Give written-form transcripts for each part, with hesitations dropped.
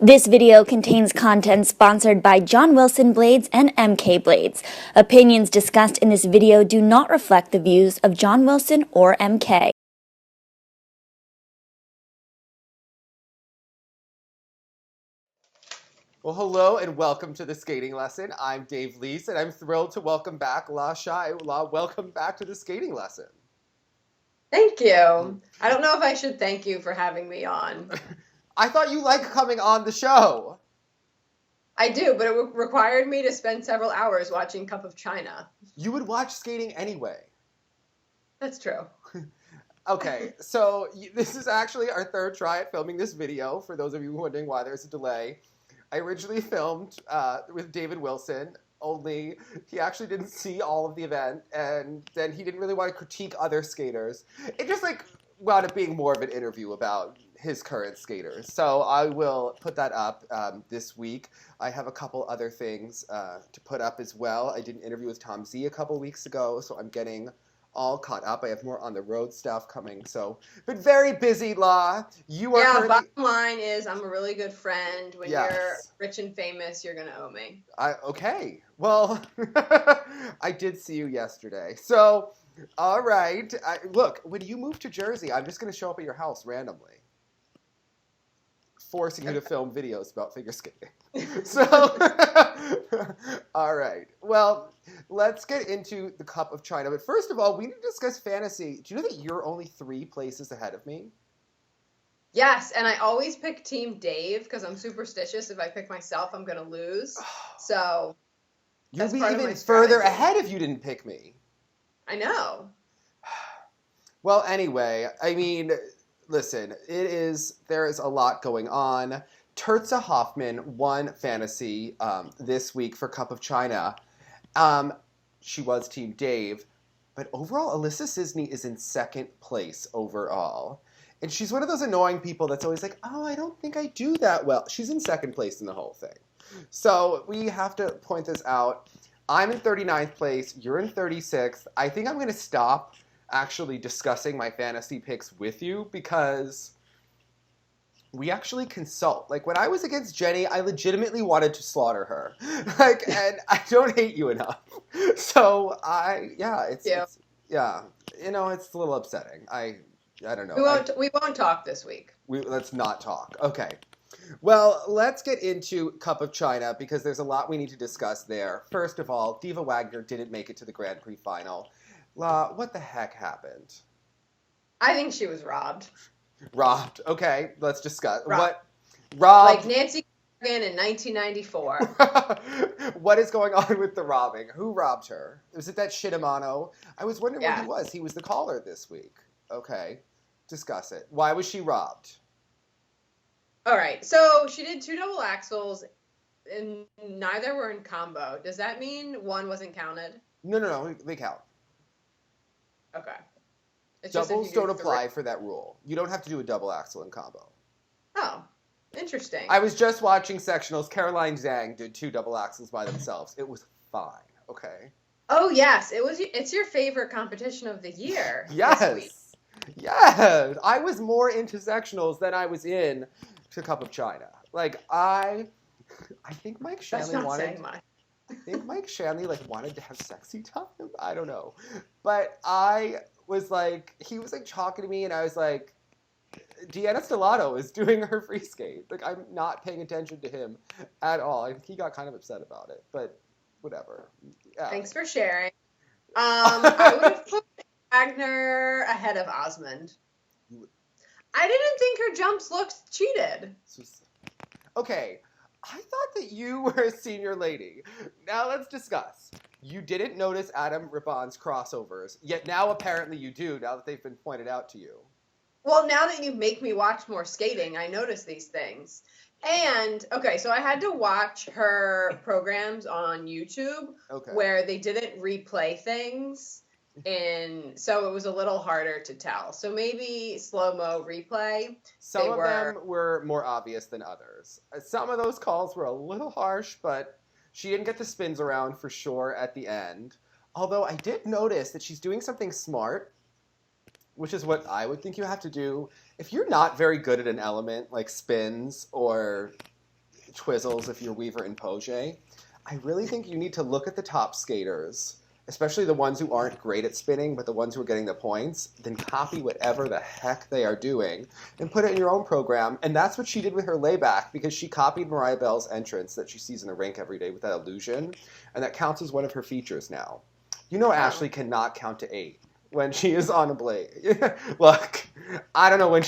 This video contains content sponsored by John Wilson Blades and MK Blades. Opinions discussed in this video do not reflect the views of John Wilson or MK. Well, hello and welcome to the skating lesson. I'm Dave Leese, and I'm thrilled to welcome back Scheu. Welcome back to the skating lesson. Thank you. I don't know if I should thank you for having me on. I thought you liked coming on the show. I do, but it required me to spend several hours watching Cup of China. You would watch skating anyway. That's true. Okay, so this is actually our third try at filming this video, for those of you wondering why there's a delay. I originally filmed with David Wilson, only he actually didn't see all of the event, and then he didn't really want to critique other skaters. It just wound up being more of an interview about his current skaters. So I will put that up this week. I have a couple other things to put up as well. I did an interview with Tom Z a couple weeks ago, so I'm getting all caught up. I have more on the road stuff coming, so but very busy, La. You are currently... bottom line is I'm a really good friend. When Yes. You're rich and famous, you're gonna owe me. Okay. Well, I did see you yesterday. So, all right. Look, when you move to Jersey, I'm just going to show up at your house randomly, forcing you to film videos about figure skating. So, all right. Well, let's get into the Cup of China. But first of all, we need to discuss fantasy. Do you know that you're only 3 places ahead of me? Yes, and I always pick Team Dave because I'm superstitious. If I pick myself, I'm gonna lose. So You'd be part of even my further strategy. ahead if you didn't pick me. I know. Well, anyway, I mean, listen, there is a lot going on. Terza Hoffman won fantasy this week for Cup of China. She was Team Dave, but overall, Alyssa Cisney is in second place overall. And she's one of those annoying people that's always like, oh, I don't think I do that well. She's in second place in the whole thing. So we have to point this out. I'm in 39th place. You're in 36th. I think I'm going to stop actually discussing my fantasy picks with you because we actually consult. Like, when I was against Jenny, I legitimately wanted to slaughter her. And I don't hate you enough. So, it's a little upsetting. I don't know. We won't talk this week. Let's not talk. Okay. Well, let's get into Cup of China because there's a lot we need to discuss there. First of all, Diva Wagner didn't make it to the Grand Prix final. What the heck happened? I think she was robbed. Robbed. Okay, let's discuss. Robbed. What? Robbed. Like Nancy Kerrigan in 1994. What is going on with the robbing? Who robbed her? Was it that Shidamano? I was wondering where Yeah. he was. He was the caller this week. Okay, discuss it. Why was she robbed? All right, so she did 2 double axels, and neither were in combo. Does that mean one wasn't counted? No, they count. Okay. It's just if Doubles you do don't apply for that rule. You don't have to do a double axel in combo. Oh, interesting. I was just watching sectionals. Caroline Zhang did 2 double axels by themselves. It was fine. Okay. Oh yes, it's your favorite competition of the year. This week. Yes. I was more into sectionals than I was in to Cup of China. I think Mike That's Shanley not saying much. I think Mike Shanley wanted to have sexy time. I don't know. But I was he was talking to me and I was like, Deanna Stellato is doing her free skate. I'm not paying attention to him at all. He got kind of upset about it, but whatever. Yeah. Thanks for sharing. I would have put Wagner ahead of Osmond. I didn't think her jumps looked cheated. Okay, I thought that you were a senior lady. Now let's discuss. You didn't notice Adam Ribbon's crossovers, yet now apparently you do, now that they've been pointed out to you. Well, now that you make me watch more skating, I notice these things. And, okay, so I had to watch her programs on YouTube where they didn't replay things. And so it was a little harder to tell. So maybe slow-mo replay. Some of them were more obvious than others. Some of those calls were a little harsh, but she didn't get the spins around for sure at the end. Although I did notice that she's doing something smart, which is what I would think you have to do. If you're not very good at an element like spins or twizzles if you're Weaver and Poge. I really think you need to look at the top skaters, especially the ones who aren't great at spinning, but the ones who are getting the points, then copy whatever the heck they are doing and put it in your own program. And that's what she did with her layback, because she copied Mariah Bell's entrance that she sees in the rink every day with that illusion, and that counts as one of her features now. You know Ashley cannot count to 8 when she is on a blade. Look, I don't know when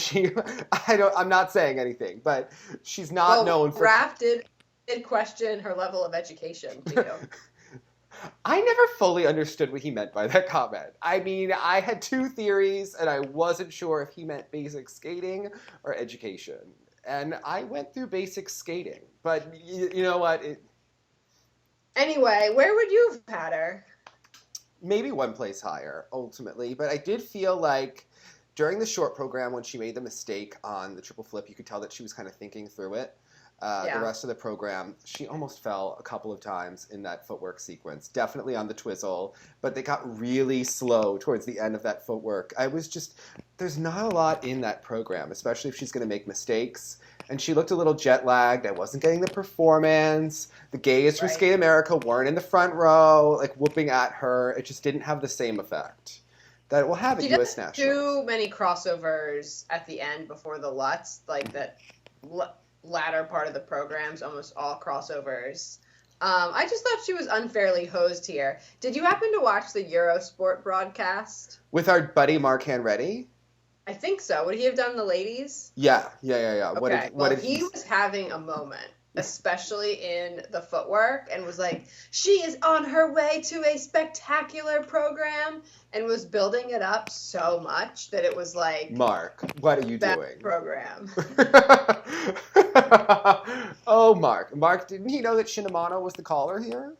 I'm not saying anything, but she's not known for... Raph did question her level of education to you. I never fully understood what he meant by that comment. I mean, I had 2 theories, and I wasn't sure if he meant basic skating or education. And I went through basic skating. But you know what? Anyway, where would you have had her? Maybe one place higher, ultimately. But I did feel like during the short program, when she made the mistake on the triple flip, you could tell that she was kind of thinking through it. The rest of the program, she almost fell a couple of times in that footwork sequence. Definitely on the twizzle, but they got really slow towards the end of that footwork. There's not a lot in that program, especially if she's going to make mistakes. And she looked a little jet lagged. I wasn't getting the performance. The gays from Skate America weren't in the front row, like whooping at her. It just didn't have the same effect that it will have at U.S. Nationals. Too many crossovers at the end before the Lutz, like that latter part of the program's almost all crossovers. I just thought she was unfairly hosed here. Did you happen to watch the Eurosport broadcast? With our buddy Mark Hanready? I think so. Would he have done the ladies? Yeah. Okay. He was having a moment, especially in the footwork, and was like, she is on her way to a spectacular program, and was building it up so much that it was like, Mark, what are you doing? Program. Oh, Mark, didn't he know that Shinamano was the caller here?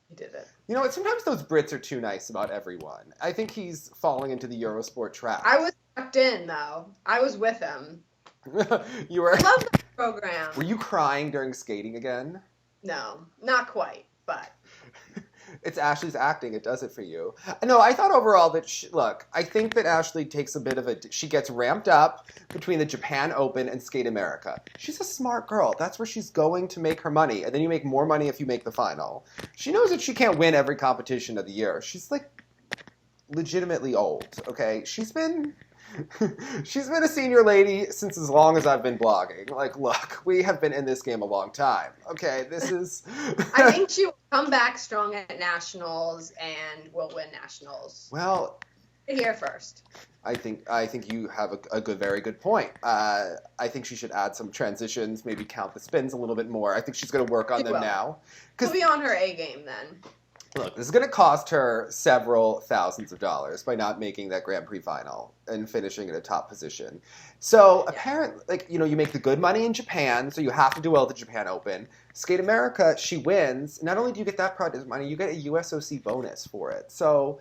He didn't. You know what? Sometimes those Brits are too nice about everyone. I think he's falling into the Eurosport trap. I was tucked in, though. I was with him. You were. I love the program. Were you crying during skating again? No, not quite, but. It's Ashley's acting. It does it for you. No, I thought overall that, I think that Ashley takes a bit of she gets ramped up between the Japan Open and Skate America. She's a smart girl. That's where she's going to make her money. And then you make more money if you make the final. She knows that she can't win every competition of the year. She's like legitimately old, okay? She's been a senior lady since as long as I've been blogging. Like, look, we have been in this game a long time. Okay, this is... I think she will come back strong at Nationals and will win Nationals. Well... Here first. I think you have a very good point. I think she should add some transitions, maybe count the spins a little bit more. I think she's going to work on them now. She'll be on her A game then. Look, this is going to cost her several thousands of dollars by not making that Grand Prix final and finishing in a top position. So apparently, you make the good money in Japan, so you have to do well at the Japan Open. Skate America, she wins. Not only do you get that prize money, you get a USOC bonus for it. So,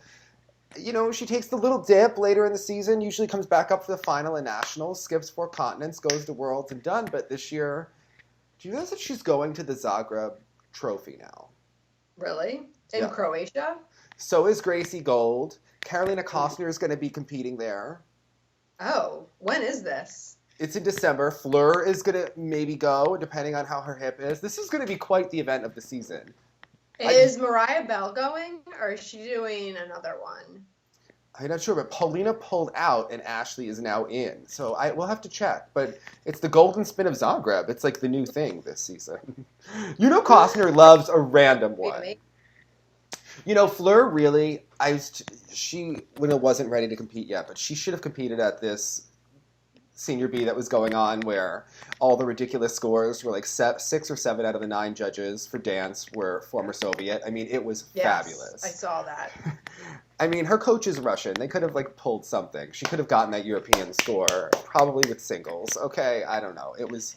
she takes the little dip later in the season, usually comes back up for the final in Nationals, skips 4 continents, goes to Worlds and done. But this year, do you know that she's going to the Zagreb Trophy now? Really? In Croatia? So is Gracie Gold. Carolina Costner is going to be competing there. Oh, when is this? It's in December. Fleur is going to maybe go, depending on how her hip is. This is going to be quite the event of the season. Is Mariah Bell going, or is she doing another one? I'm not sure, but Paulina pulled out, and Ashley is now in. So we'll have to check. But it's the golden spin of Zagreb. It's like the new thing this season. Costner loves a random one. Fleur really, she wasn't ready to compete yet, but she should have competed at this Senior B that was going on where all the ridiculous scores were like 6 or 7 out of the 9 judges for dance were former Soviet. I mean, it was fabulous. I saw that. I mean, her coach is Russian. They could have pulled something. She could have gotten that European score, probably with singles. Okay, I don't know. It was...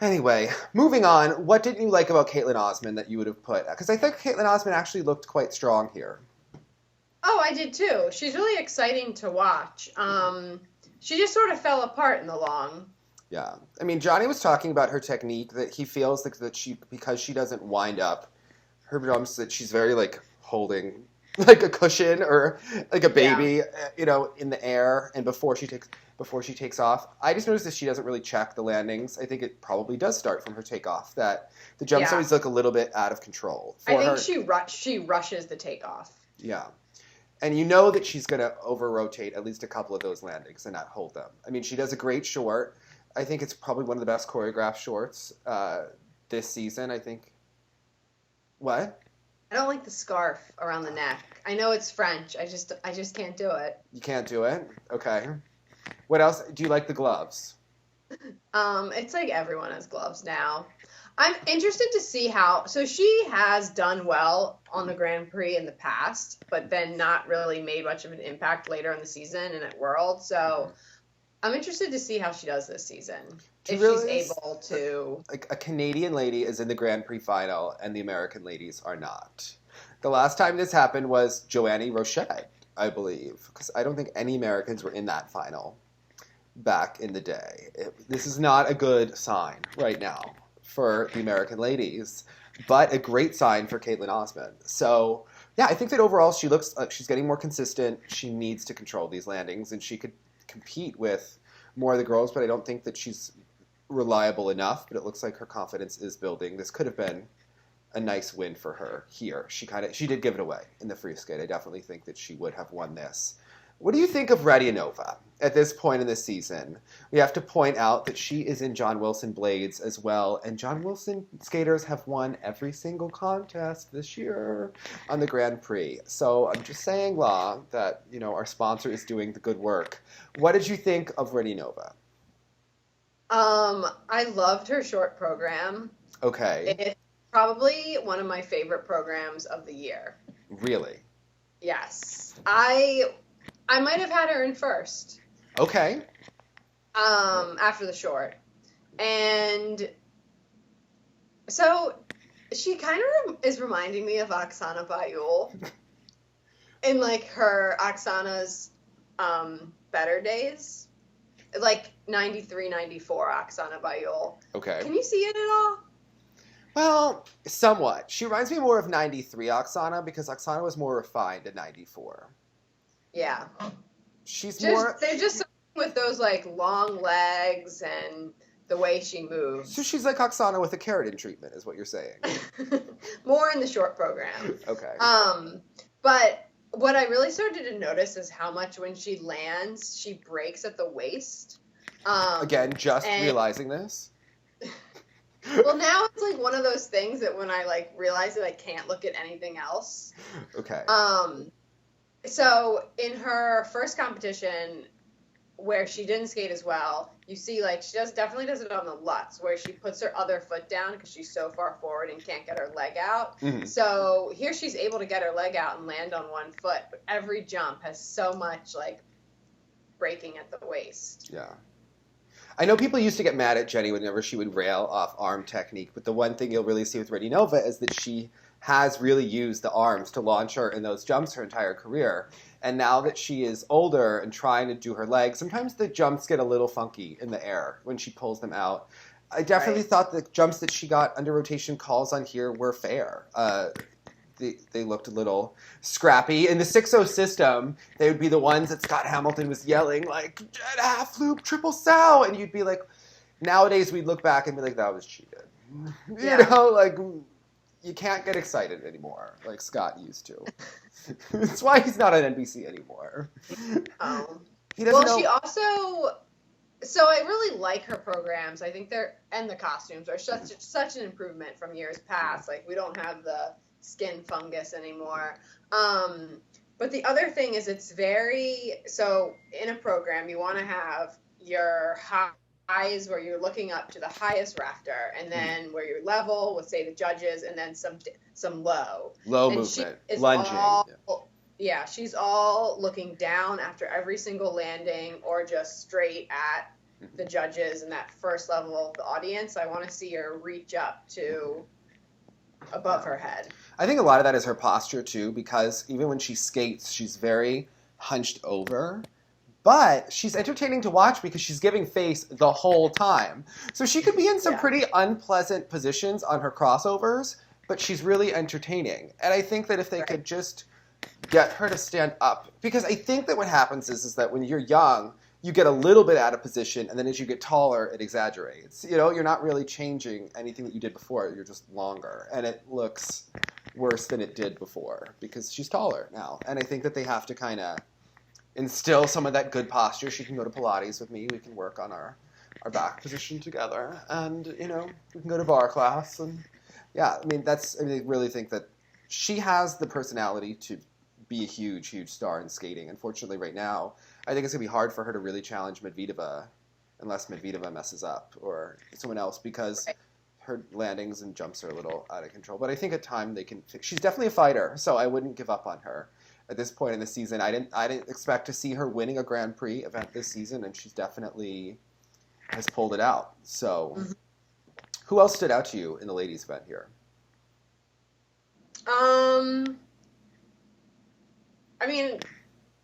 Anyway, moving on, what didn't you like about Caitlin Osman that you would have put? Because I think Caitlin Osman actually looked quite strong here. Oh, I did too. She's really exciting to watch. She just sort of fell apart in the long. Yeah. I mean, Johnny was talking about her technique, that he feels like that because she doesn't wind up her jumps, that she's very holding like a cushion or like a baby, in the air, and before she takes off. I just noticed that she doesn't really check the landings. I think it probably does start from her takeoff. That the jumps always look a little bit out of control. I think she rushes the takeoff. Yeah. And you know that she's going to over-rotate at least a couple of those landings and not hold them. I mean, she does a great short. I think it's probably one of the best choreographed shorts this season, I think. What? I don't like the scarf around the neck. I know it's French. I just can't do it. You can't do it? Okay. What else? Do you like the gloves? It's like everyone has gloves now. I'm interested to see how. So she has done well on the Grand Prix in the past, but then not really made much of an impact later in the season and at World. So I'm interested to see how she does this season. If she's able to. Like a Canadian lady is in the Grand Prix final, and the American ladies are not. The last time this happened was Joanne Rochette, I believe, because I don't think any Americans were in that final back in the day. This is not a good sign right now for the American ladies, but a great sign for Caitlin Osmond. So, yeah, I think that overall she looks like she's getting more consistent. She needs to control these landings, and she could compete with more of the girls, but I don't think that she's reliable enough, but it looks like her confidence is building. This could have been a nice win for her here. She did give it away in the free skate. I definitely think that she would have won this. What do you think of Radianova at this point in the season? We have to point out that she is in John Wilson Blades as well, and John Wilson skaters have won every single contest this year on the Grand Prix. So I'm just saying, La, that our sponsor is doing the good work. What did you think of Radianova? I loved her short program. Okay. It's probably one of my favorite programs of the year. Really? Yes. I might have had her in first. Okay. After the short. And so she kind of is reminding me of Oksana Bayul in like her Oksana's better days. Like 93, 94 Oksana Bayul. Okay. Can you see it at all? Well, somewhat. She reminds me more of 93 Oksana because Oksana was more refined in 94. Yeah. They're just something with those like long legs and the way she moves. So she's like Oksana with a keratin treatment is what you're saying. More in the short program. Okay. But what I really started to notice is how much when she lands, she breaks at the waist. Again, just realizing this. Well, now it's like one of those things that when I like realize that I can't look at anything else. Okay. So in her first competition where she didn't skate as well, you see like she definitely does it on the Lutz where she puts her other foot down because she's so far forward and can't get her leg out. Mm-hmm. So here she's able to get her leg out and land on one foot, but every jump has so much like breaking at the waist. Yeah. I know people used to get mad at Jenny whenever she would rail off arm technique, but the one thing you'll really see with Radianova is that she has really used the arms to launch her in those jumps her entire career. And now that she is older and trying to do her legs, sometimes the jumps get a little funky in the air when she pulls them out. I definitely thought the jumps that she got under rotation calls on here were fair. They looked a little scrappy. In the 6-0 system, they would be the ones that Scott Hamilton was yelling, like, jet half loop, triple sow. And you'd be like, nowadays we'd look back and be like, that was cheated. Yeah. You can't get excited anymore like Scott used to. That's why he's not on NBC anymore. He doesn't know. She also... So I really like her programs. I think and the costumes are such an improvement from years past. Like, we don't have the skin fungus anymore. But the other thing is it's so in a program, you want to have your highs where you're looking up to the highest rafter, and then where you're level with, say, the judges, and then some low movement, lunging. She's all looking down after every single landing or just straight at the judges and that first level of the audience. I want to see her reach up to above her head. I think a lot of that is her posture too, because even when she skates, she's very hunched over. But she's entertaining to watch because she's giving face the whole time. So she could be in some pretty unpleasant positions on her crossovers, but she's really entertaining. And I think that if they could just get her to stand up. Because I think that what happens is that when you're young, you get a little bit out of position, and then as you get taller, it exaggerates. You know, you're not really changing anything that you did before. You're just longer. And it looks worse than it did before because she's taller now. And I think that they have to kind of instill some of that good posture. She can go to Pilates with me. We can work on our back position together. And, you know, we can go to bar class. And, yeah, I mean, I really think that she has the personality to be a huge, huge star in skating. Unfortunately, right now, I think it's going to be hard for her to really challenge Medvedeva unless Medvedeva messes up or someone else because her landings and jumps are a little out of control. But I think at time they can fix. She's definitely a fighter, so I wouldn't give up on her at this point in the season. I didn't expect to see her winning a Grand Prix event this season, and she's definitely has pulled it out. So, who else stood out to you in the ladies' event here? I mean,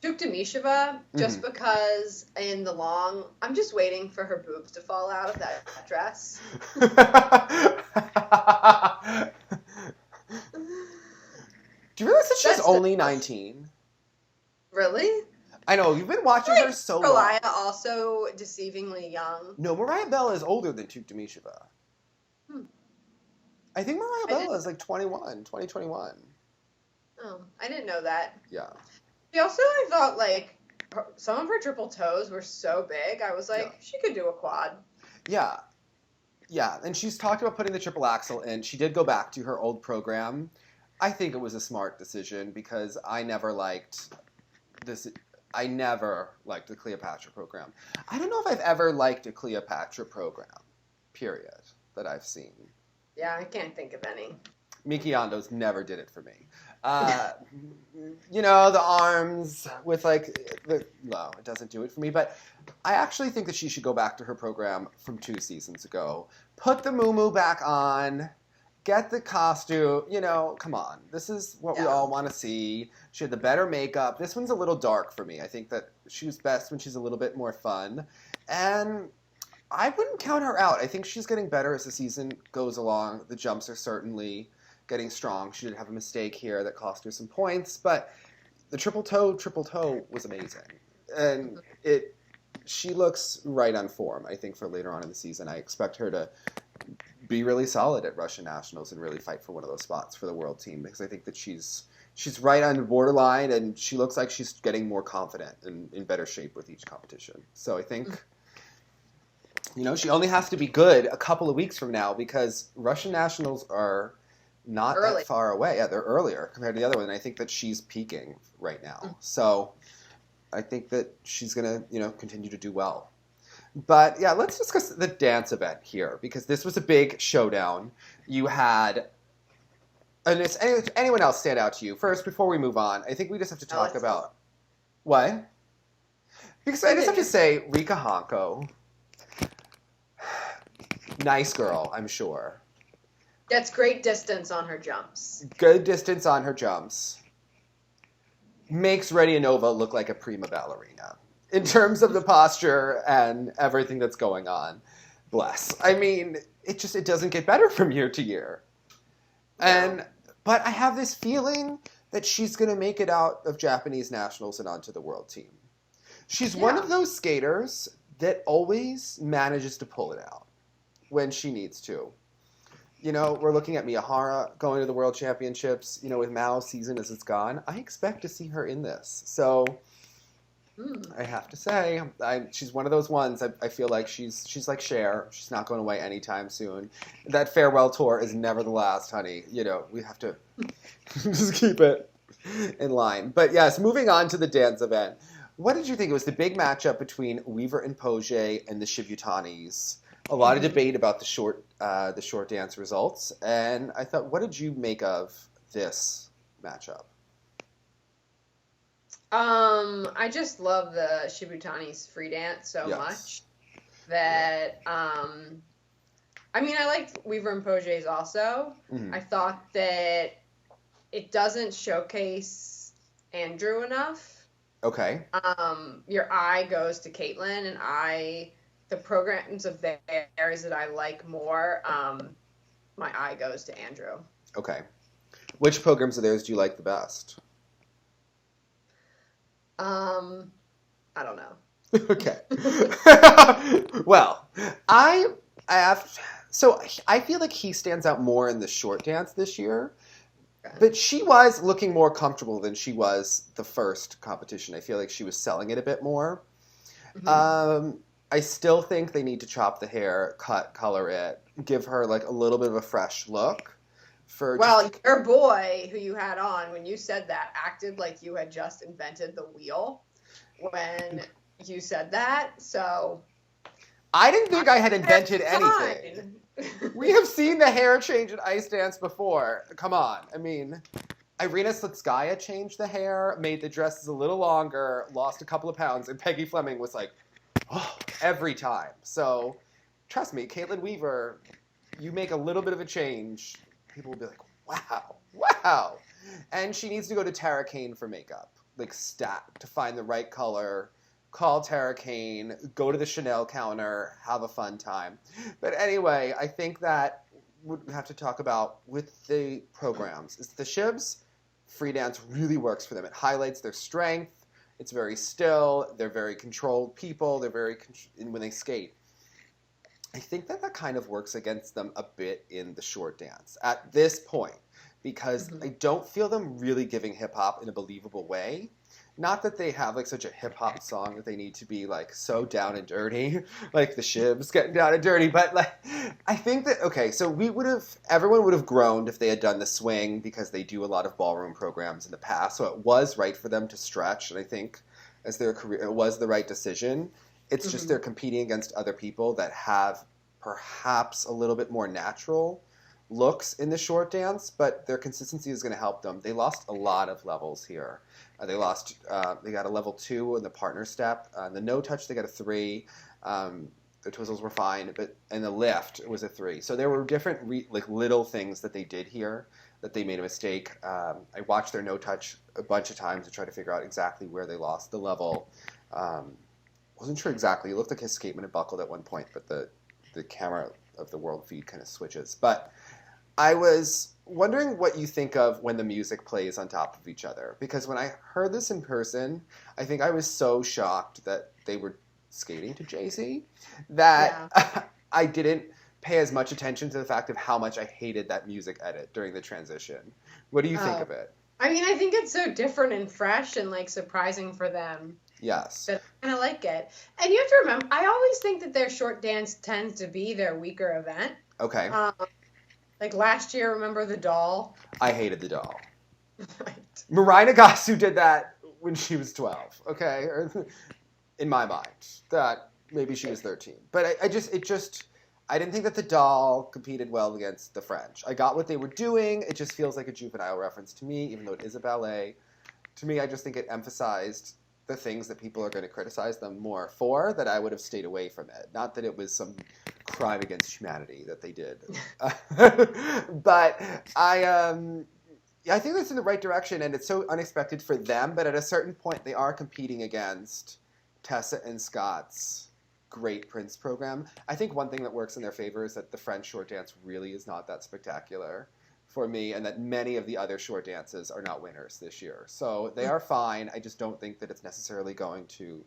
Tuktamisheva, just because in the long, I'm just waiting for her boobs to fall out of that dress. Do you realize that she's only 19? Really? I know, you've been watching her so long. Mariah also deceivingly young. No, Mariah Bella is older than Tuktamisheva. I think Mariah Bella is like 2021. Oh, I didn't know that. Yeah. She also, I thought, like, some of her triple toes were so big. I was like, she could do a quad. Yeah. Yeah, and she's talked about putting the triple axel in. She did go back to her old program. I think it was a smart decision because I never liked this. I never liked the Cleopatra program. I don't know if I've ever liked a Cleopatra program, period, that I've seen. Yeah, I can't think of any. Miki Ando's never did it for me. You know, the arms with no, it doesn't do it for me. But I actually think that she should go back to her program from 2 seasons ago. Put the muumuu back on. Get the costume. You know, come on. This is what we all want to see. She had the better makeup. This one's a little dark for me. I think that she was best when she's a little bit more fun. And I wouldn't count her out. I think she's getting better as the season goes along. The jumps are certainly getting strong. She did have a mistake here that cost her some points, but the triple toe was amazing. And she looks right on form, I think, for later on in the season. I expect her to be really solid at Russian Nationals and really fight for one of those spots for the world team because I think that she's right on the borderline and she looks like she's getting more confident and in better shape with each competition. So I think, you know, she only has to be good a couple of weeks from now because Russian Nationals are not that far away. Yeah, they're earlier compared to the other one. And I think that she's peaking right now. So I think that she's going to, you know, continue to do well. But yeah, let's discuss the dance event here because this was a big showdown. You had, and does anyone else stand out to you? First, before we move on, I think we just have to talk about what? Because I just have to say, Rika Honko, nice girl, I'm sure. Gets great distance on her jumps. Good distance on her jumps. Makes Redianova look like a prima ballerina in terms of the posture and everything that's going on. Bless. I mean, it doesn't get better from year to year. But I have this feeling that she's going to make it out of Japanese nationals and onto the world team. She's one of those skaters that always manages to pull it out when she needs to. You know, we're looking at Miyahara going to the World Championships. You know, with Mao's season as it's gone, I expect to see her in this. So I have to say, she's one of those ones. I feel like she's like Cher. She's not going away anytime soon. That farewell tour is never the last, honey. You know, we have to just keep it in line. But yes, moving on to the dance event. What did you think? It was the big matchup between Weaver and Poge and the Shibutanis. A lot of debate about the short dance results, and I thought, what did you make of this matchup? I just love the Shibutani's free dance so much that I mean, I liked Weaver and Poge's also. Mm-hmm. I thought that it doesn't showcase Andrew enough. Okay. Your eye goes to Caitlin, and the programs of theirs that I like more, my eye goes to Andrew. Okay. Which programs of theirs do you like the best? I don't know. Okay. Well, I have, so I feel like he stands out more in the short dance this year. But she was looking more comfortable than she was the first competition. I feel like she was selling it a bit more. Mm-hmm. I still think they need to chop the hair, color it, give her like a little bit of a fresh look. Your boy who you had on when you said that acted like you had just invented the wheel when you said that. So I didn't think I had invented anything. We have seen the hair change in ice dance before. Come on. I mean, Irina Slitskaya changed the hair, made the dresses a little longer, lost a couple of pounds, and Peggy Fleming was like, oh, every time. So, trust me, Caitlin Weaver, you make a little bit of a change, people will be like, wow. And she needs to go to Tara Kane for makeup, like stat, to find the right color. Call Tara Kane, go to the Chanel counter, have a fun time. But anyway, I think that we have to talk about with the programs is the Shibs. Free dance really works for them. It highlights their strength. It's very still. They're very controlled people. They're very when they skate. I think that kind of works against them a bit in the short dance at this point because I don't feel them really giving hip hop in a believable way. Not that they have like such a hip hop song that they need to be like so down and dirty, like the Shibs getting down and dirty. But like, I think that so everyone would have groaned if they had done the swing because they do a lot of ballroom programs in the past. So it was right for them to stretch, and I think as their career, it was the right decision. It's just they're competing against other people that have perhaps a little bit more natural looks in the short dance, but their consistency is going to help them. They lost a lot of levels here. They got a level 2 in the partner step. The no touch, they got a 3. The twizzles were fine, but in the lift, it was a 3. So there were different little things that they did here that they made a mistake. I watched their no touch a bunch of times to try to figure out exactly where they lost the level. Wasn't sure exactly. It looked like his escapement had buckled at one point, but the camera of the world feed kind of switches. But I was wondering what you think of when the music plays on top of each other. Because when I heard this in person, I think I was so shocked that they were skating to Jay-Z that I didn't pay as much attention to the fact of how much I hated that music edit during the transition. What do you think of it? I mean, I think it's so different and fresh and like surprising for them. Yes. But I kind of like it. And you have to remember, I always think that their short dance tends to be their weaker event. Okay. Like last year, remember the doll? I hated the doll. Right. Mirai Nagasu did that when she was 12, okay? In my mind. That maybe she was 13. But I didn't think that the doll competed well against the French. I got what they were doing. It just feels like a juvenile reference to me, even though it is a ballet. To me, I just think it emphasized the things that people are going to criticize them more for, that I would have stayed away from it. Not that it was some crime against humanity that they did. But I think that's in the right direction, and it's so unexpected for them, but at a certain point, they are competing against Tessa and Scott's Great Prince program. I think one thing that works in their favor is that the French short dance really is not that spectacular for me, and that many of the other short dances are not winners this year. So they are fine. I just don't think that it's necessarily going to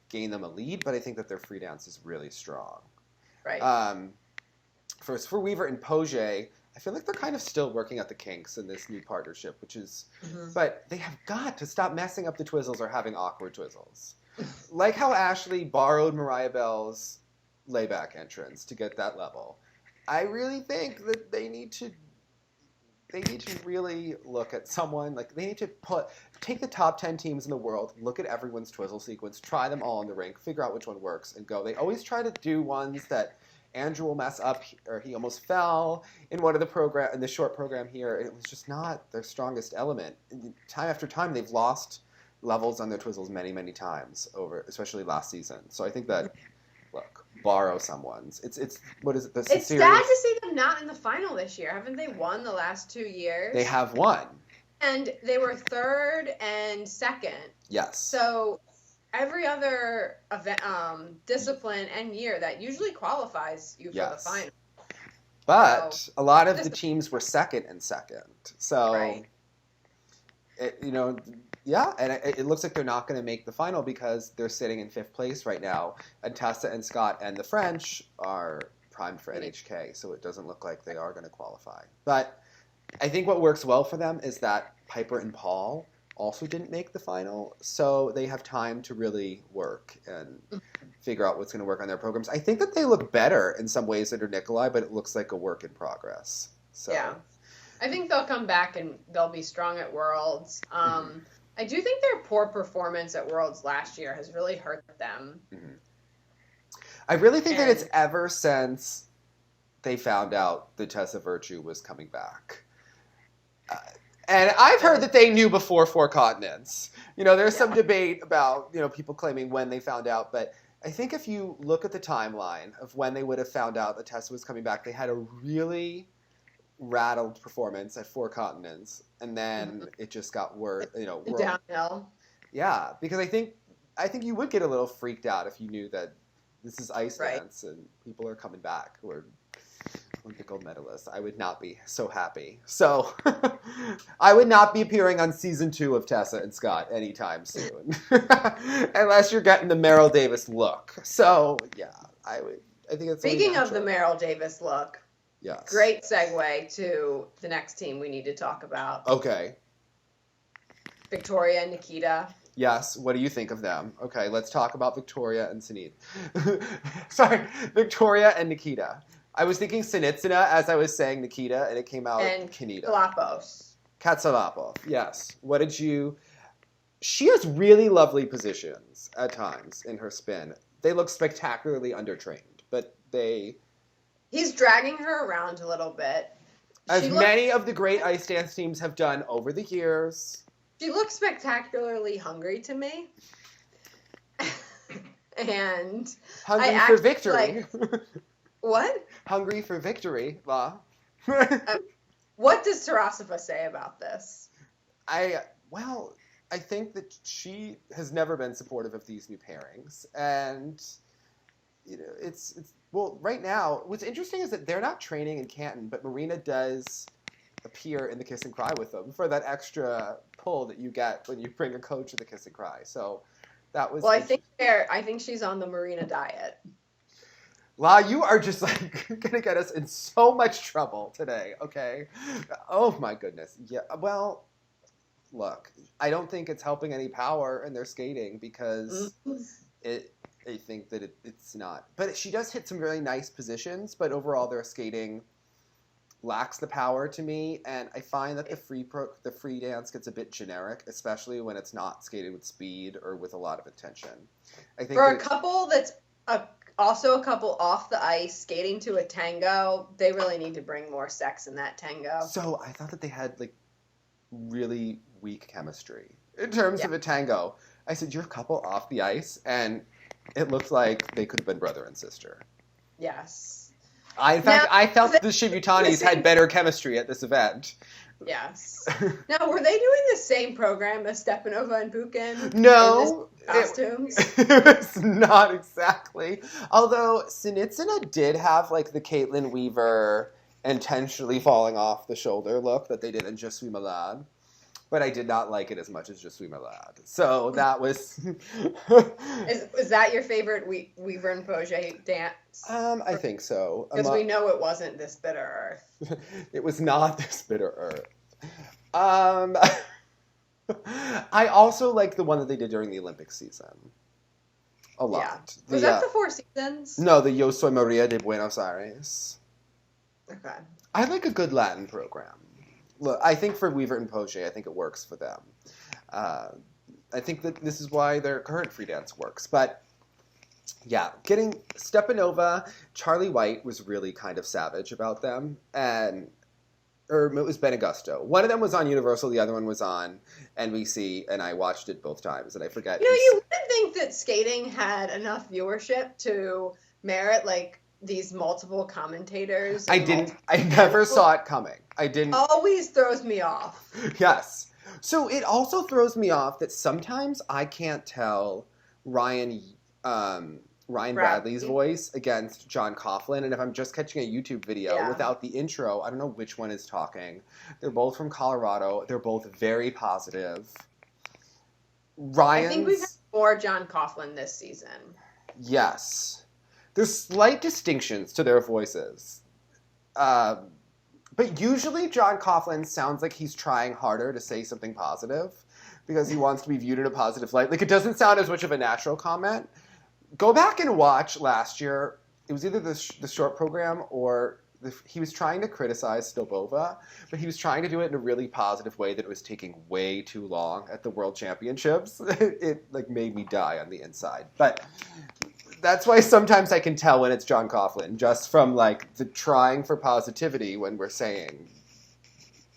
gain them a lead, but I think that their free dance is really strong. Right. For Weaver and Poget, I feel like they're kind of still working out the kinks in this new partnership, which is, but they have got to stop messing up the twizzles or having awkward twizzles. Like how Ashley borrowed Mariah Bell's layback entrance to get that level. I really think that they need to really look at someone, like they need to take the top 10 teams in the world, look at everyone's twizzle sequence, try them all in the rink, figure out which one works, and go. They always try to do ones that Andrew will mess up, or he almost fell in one of in the short program here. It was just not their strongest element. Time after time, they've lost levels on their twizzles many, many times over, especially last season. So I think that, look, borrow someone's. It's what is it? It's sad to see them not in the final this year. Haven't they won the last 2 years? They have won. And they were 3rd and 2nd. Yes. So every other event, discipline and year that usually qualifies you for the final. But a lot of the teams were 2nd and 2nd. So, right. Yeah, and it looks like they're not going to make the final because they're sitting in 5th place right now. And Tessa and Scott and the French are primed for NHK, so it doesn't look like they are going to qualify. But I think what works well for them is that Piper and Paul also didn't make the final, so they have time to really work and figure out what's going to work on their programs. I think that they look better in some ways under Nikolai, but it looks like a work in progress. So. Yeah. I think they'll come back and they'll be strong at Worlds. I do think their poor performance at Worlds last year has really hurt them. I really think that it's ever since they found out that Tessa Virtue was coming back. And I've heard that they knew before 4 Continents. There's some debate about, people claiming when they found out. But I think if you look at the timeline of when they would have found out that Tessa was coming back, they had a really rattled performance at 4 Continents. And then it just got worse, downhill. Yeah, because I think you would get a little freaked out if you knew that this is ice dance and people are coming back who are Olympic gold medalists. I would not be so happy. So I would not be appearing on season 2 of Tessa and Scott anytime soon, unless you're getting the Meryl Davis look. So yeah, I think it's speaking of the Meryl Davis look. Yes. Great segue to the next team we need to talk about. Okay. Victoria and Nikita. Yes. What do you think of them? Okay, let's talk about Victoria and Sinit. Sorry, Victoria and Nikita. I was thinking Sinitsina as I was saying Nikita, and it came out Kanita. Kalapos. Katsalapov, yes. What did you... She has really lovely positions at times in her spin. They look spectacularly undertrained, but they... He's dragging her around a little bit. As many of the great ice dance teams have done over the years. She looks spectacularly hungry to me. And hungry for victory. What? Hungry for victory, La. What does Tarasova say about this? I think that she has never been supportive of these new pairings. And, it's right now, what's interesting is that they're not training in Canton, but Marina does appear in the Kiss and Cry with them for that extra pull that you get when you bring a coach to the Kiss and Cry. So that was... Well, I think she's on the Marina diet. La, you are just gonna get us in so much trouble today, okay? Oh my goodness. Yeah, well, look, I don't think it's helping any power in their skating because I think that it's not. But she does hit some really nice positions, but overall their skating lacks the power to me, and I find that the free dance gets a bit generic, especially when it's not skated with speed or with a lot of attention. I think for a couple that's also a couple off the ice skating to a tango, they really need to bring more sex in that tango. So I thought that they had really weak chemistry in terms of a tango. I said, you're a couple off the ice, and it looked like they could have been brother and sister. Yes. I felt the Shibutanis had better chemistry at this event. Yes. Now, were they doing the same program as Stepanova and Buchan? No. Costumes? It was not exactly. Although Sinitsina did have the Caitlin Weaver intentionally falling off the shoulder look that they did in Je suis malade. But I did not like it as much as Je suis malade. So that was... Is that your favorite Weaver and Poget dance? I think so. Because we know it wasn't This Bitter Earth. It was not This Bitter Earth. I also like the one that they did during the Olympic season. A lot. Yeah. Was that the Four Seasons? No, the Yo Soy Maria de Buenos Aires. Okay. I like a good Latin program. Look, I think for Weaver and Poche, I think it works for them. I think that this is why their current free dance works. But, yeah, getting Stepanova, Charlie White was really kind of savage about them. Or it was Ben Augusto. One of them was on Universal, the other one was on NBC, and I watched it both times, and I forget. You wouldn't think that skating had enough viewership to merit, these multiple commentators. I never saw it coming. Always throws me off. Yes. So it also throws me off that sometimes I can't tell Ryan Bradley's voice against John Coughlin, and if I'm just catching a YouTube video without the intro, I don't know which one is talking. They're both from Colorado. They're both very positive. Ryan's... I think we've had more John Coughlin this season. Yes. There's slight distinctions to their voices. But usually John Coughlin sounds like he's trying harder to say something positive because he wants to be viewed in a positive light. Like, it doesn't sound as much of a natural comment. Go back and watch last year. It was either the short program or he was trying to criticize Stopova, but he was trying to do it in a really positive way that it was taking way too long at the World Championships. It like made me die on the inside. But that's why sometimes I can tell when it's John Coughlin, just from like the trying for positivity when we're saying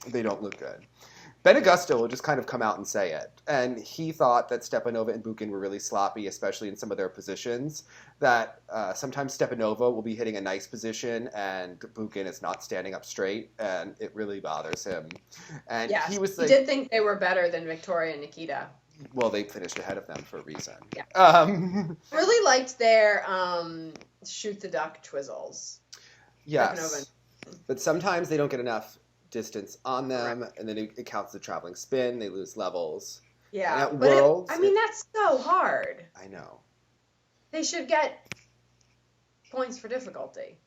they don't look good. Ben Augusto will just kind of come out and say it. And he thought that Stepanova and Bukin were really sloppy, especially in some of their positions. That sometimes Stepanova will be hitting a nice position and Bukin is not standing up straight, and it really bothers him. And yes, he was like, he did think they were better than Victoria and Nikita. Well, they finished ahead of them for a reason. Yeah. Really liked their shoot the duck twizzles. Yes. But sometimes they don't get enough distance on them, and then it counts the traveling spin. They lose levels. Yeah, but Worlds, that's so hard. I know. They should get points for difficulty.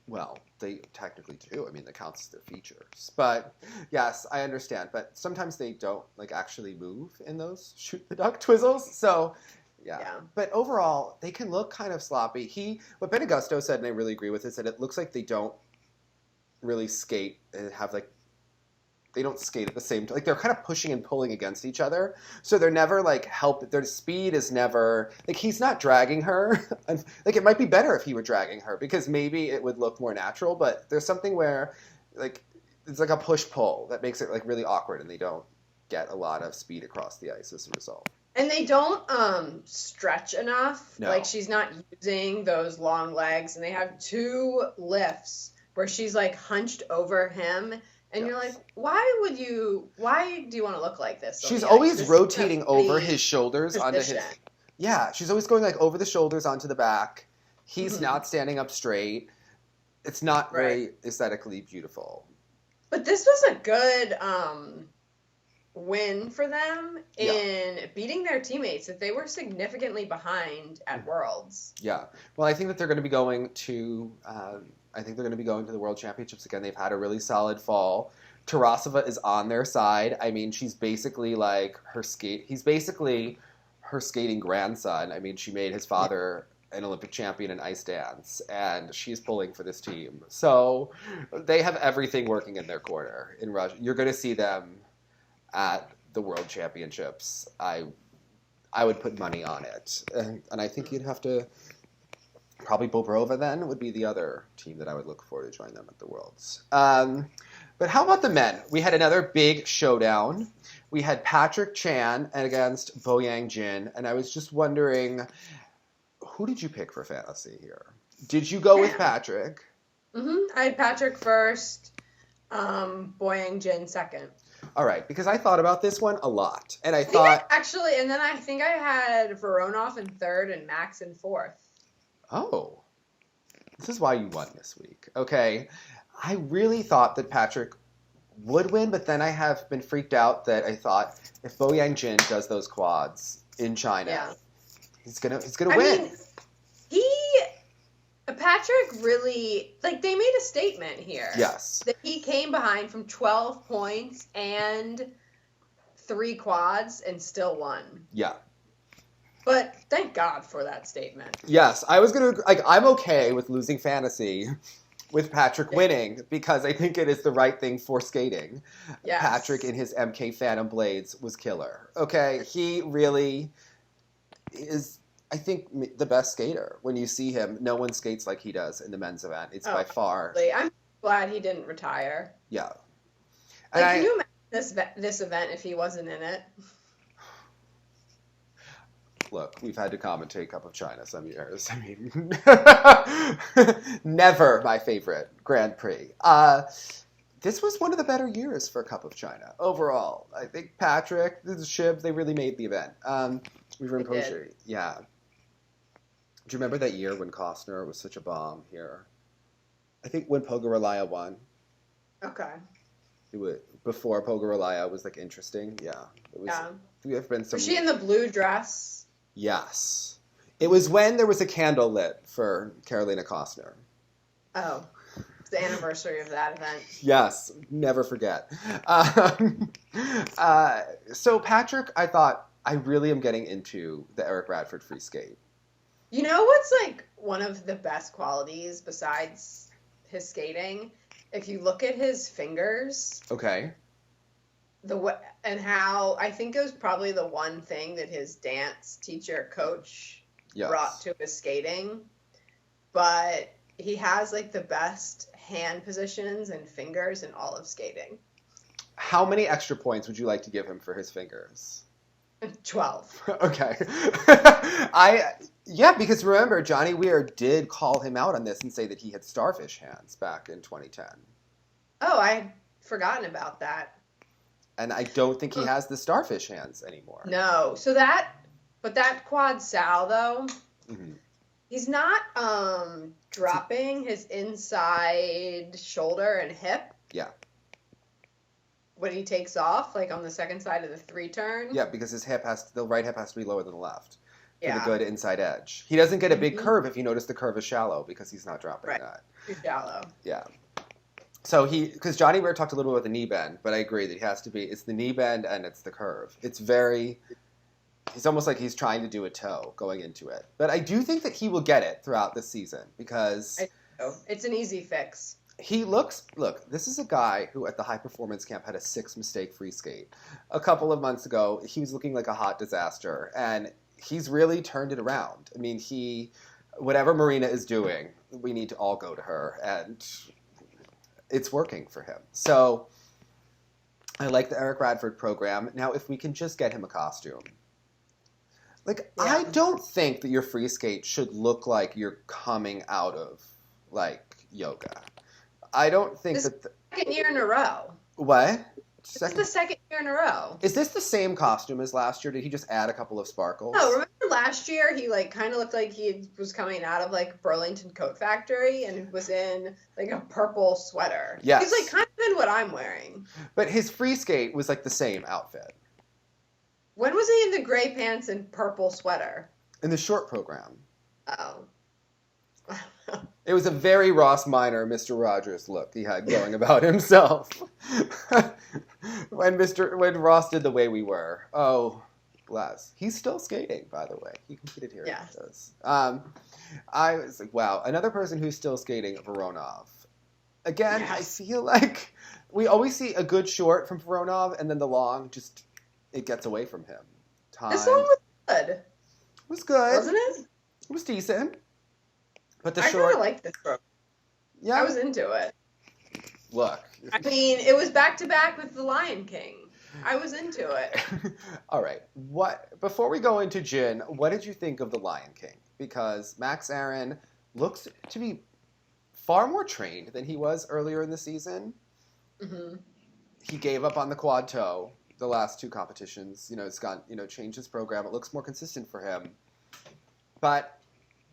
Well, they technically do. I mean, that counts as their features. But yes, I understand. But sometimes they don't like actually move in those shoot the duck twizzles. So yeah. But overall, they can look kind of sloppy. What Ben Augusto said, and I really agree with, is that it looks like they don't really skate and have like, they don't skate at the same time. Like, they're kind of pushing and pulling against each other. So they're never like their speed is never like, he's not dragging her. Like, it might be better if he were dragging her because maybe it would look more natural, but there's something where like it's like a push pull that makes it like really awkward, and they don't get a lot of speed across the ice as a result. And they don't stretch enough. No. Like, she's not using those long legs, and they have 2 lifts where she's like hunched over him, and you're like, why do you want to look like this? She's always rotating over his shoulders onto his... Yeah, she's always going like over the shoulders onto the back. He's not standing up straight. It's not very aesthetically beautiful. But this was a good win for them in beating their teammates that they were significantly behind at Worlds. Yeah. Well, I think that they're going to be going to... the World Championships again. They've had a really solid fall. Tarasova is on their side. I mean, she's basically like he's basically her skating grandson. I mean, she made his father an Olympic champion in ice dance, and she's pulling for this team. So they have everything working in their corner in Russia. You're going to see them at the World Championships. I would put money on it. And I think you'd have to... Probably Bobrova then would be the other team that I would look for to join them at the Worlds. But how about the men? We had another big showdown. We had Patrick Chan against Boyang Jin, and I was just wondering, who did you pick for fantasy here? Did you go with Patrick? I had Patrick first, Boyang Jin second. All right, because I thought about this one a lot, and I thought... Actually, and then I think I had Voronov in third and Max in fourth. Oh, this is why you won this week. Okay, I really thought that Patrick would win, but then I have been freaked out that I thought if Boyang Jin does those quads in China, he's gonna win. Patrick really, like, they made a statement here. Yes. That he came behind from 12 points and 3 quads and still won. Yeah. But thank God for that statement. Yes, I'm okay with losing fantasy with Patrick winning because I think it is the right thing for skating. Yes. Patrick in his MK Phantom Blades was killer. Okay, he really is, I think, the best skater. When you see him, no one skates like he does in the men's event. It's by far. I'm glad he didn't retire. Yeah. And can you imagine this event if he wasn't in it? Look, we've had to commentate Cup of China some years. I mean, never my favorite Grand Prix. This was one of the better years for Cup of China overall. I think Patrick, the Shib, they really made the event. We were in Poche. Yeah. Do you remember that year when Costner was such a bomb here? I think when Pogarelaya won. Okay. It was before Pogarelaya was like interesting. Yeah, it was. Yeah. We have been some. Was she in the blue dress? Yes, it was when there was a candle lit for Carolina Costner. Oh, it's the anniversary of that event. Yes, never forget. So Patrick, I thought I really am getting into the Eric Radford free skate. You know what's like one of the best qualities besides his skating? If you look at his fingers, Okay. and how I think it was probably the one thing that his dance teacher coach brought to his skating, but he has like the best hand positions and fingers in all of skating. How many extra points would you like to give him for his fingers? 12. Okay. Because remember, Johnny Weir did call him out on this and say that he had starfish hands back in 2010. Oh, I had forgotten about that. And I don't think he has the starfish hands anymore. No. But that quad sal though, he's not dropping his inside shoulder and hip. Yeah. When he takes off, like on the second side of the 3 turn. Yeah, because the right hip has to be lower than the left for the good inside edge. He doesn't get a big curve if you notice the curve is shallow because he's not dropping that. Too shallow. Yeah. So because Johnny Weir talked a little bit about the knee bend, but I agree that it's the knee bend and it's the curve. It's almost like he's trying to do a toe going into it. But I do think that he will get it throughout the season because it's an easy fix. This is a guy who at the high performance camp had a 6 mistake free skate. A couple of months ago, he was looking like a hot disaster, and he's really turned it around. I mean, whatever Marina is doing, we need to all go to her, and it's working for him. So I like the Eric Radford program. Now, if we can just get him a costume. I don't think that your free skate should look like you're coming out of, yoga. I don't think second year in a row. What? This is the second year in a row. Is this the same costume as last year? Did he just add a couple of sparkles? No, remember last year he kind of looked like he was coming out of Burlington Coat Factory and was in a purple sweater. Yes. He's kind of in what I'm wearing. But his free skate was the same outfit. When was he in the gray pants and purple sweater? In the short program. Oh. It was a very Ross Minor, Mr. Rogers look he had going about himself. when Ross did The Way We Were. Oh, bless. He's still skating, by the way. He competed here. Yeah. I was like, wow. Another person who's still skating, Voronov. Again, yes. I feel like we always see a good short from Voronov, and then the long it gets away from him. This one was good. It was good. Wasn't it? It was decent. But I kind of liked this program. Yeah. I was into it. Look. I mean, it was back-to-back with The Lion King. I was into it. All right. Before we go into Jin, what did you think of The Lion King? Because Max Aaron looks to be far more trained than he was earlier in the season. Mm-hmm. He gave up on the quad toe the last 2 competitions. It's got, changed his program. It looks more consistent for him. But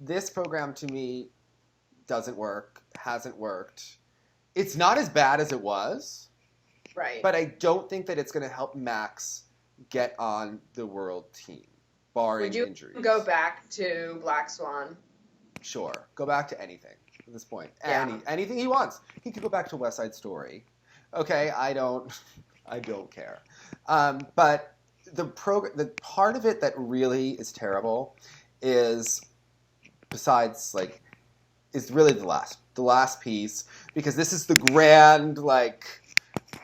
this program, to me, hasn't worked. It's not as bad as it was. Right. But I don't think that it's going to help Max get on the world team, barring injuries. Would you go back to Black Swan? Sure. Go back to anything at this point. Yeah. Anything he wants. He could go back to West Side Story. Okay, I don't care. But the part of it that really is terrible is... Besides, is really the last piece, because this is the grand,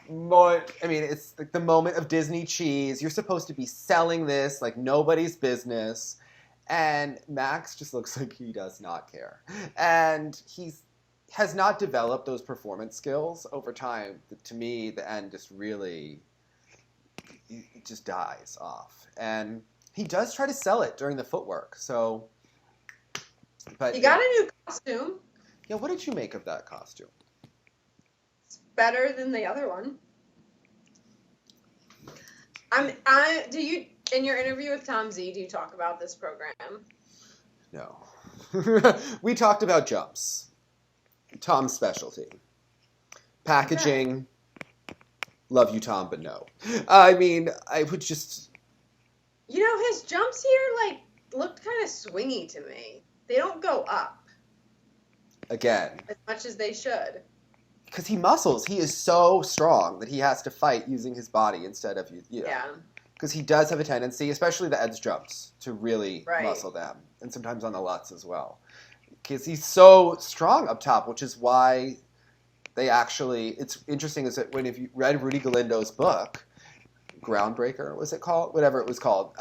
it's the moment of Disney cheese. You're supposed to be selling this like nobody's business, and Max just looks like he does not care. And has not developed those performance skills over time. To me, the end just really, it just dies off. And he does try to sell it during the footwork, so... But he got a new costume. Yeah, what did you make of that costume? It's better than the other one. Do you, in your interview with Tom Z, do you talk about this program? No. We talked about jumps. Tom's specialty. Packaging. Love you, Tom, but no. I mean, I would just... You know, his jumps here, like, looked kind of swingy to me. They don't go up. Again. As much as they should. Because he muscles. He is so strong that he has to fight using his body instead of, you know. Yeah. Because he does have a tendency, especially the edge jumps, to really muscle them. And sometimes on the Lutz as well. Because he's so strong up top, which is why they actually... It's interesting is that if you read Rudy Galindo's book, Groundbreaker, was it called? Whatever it was called.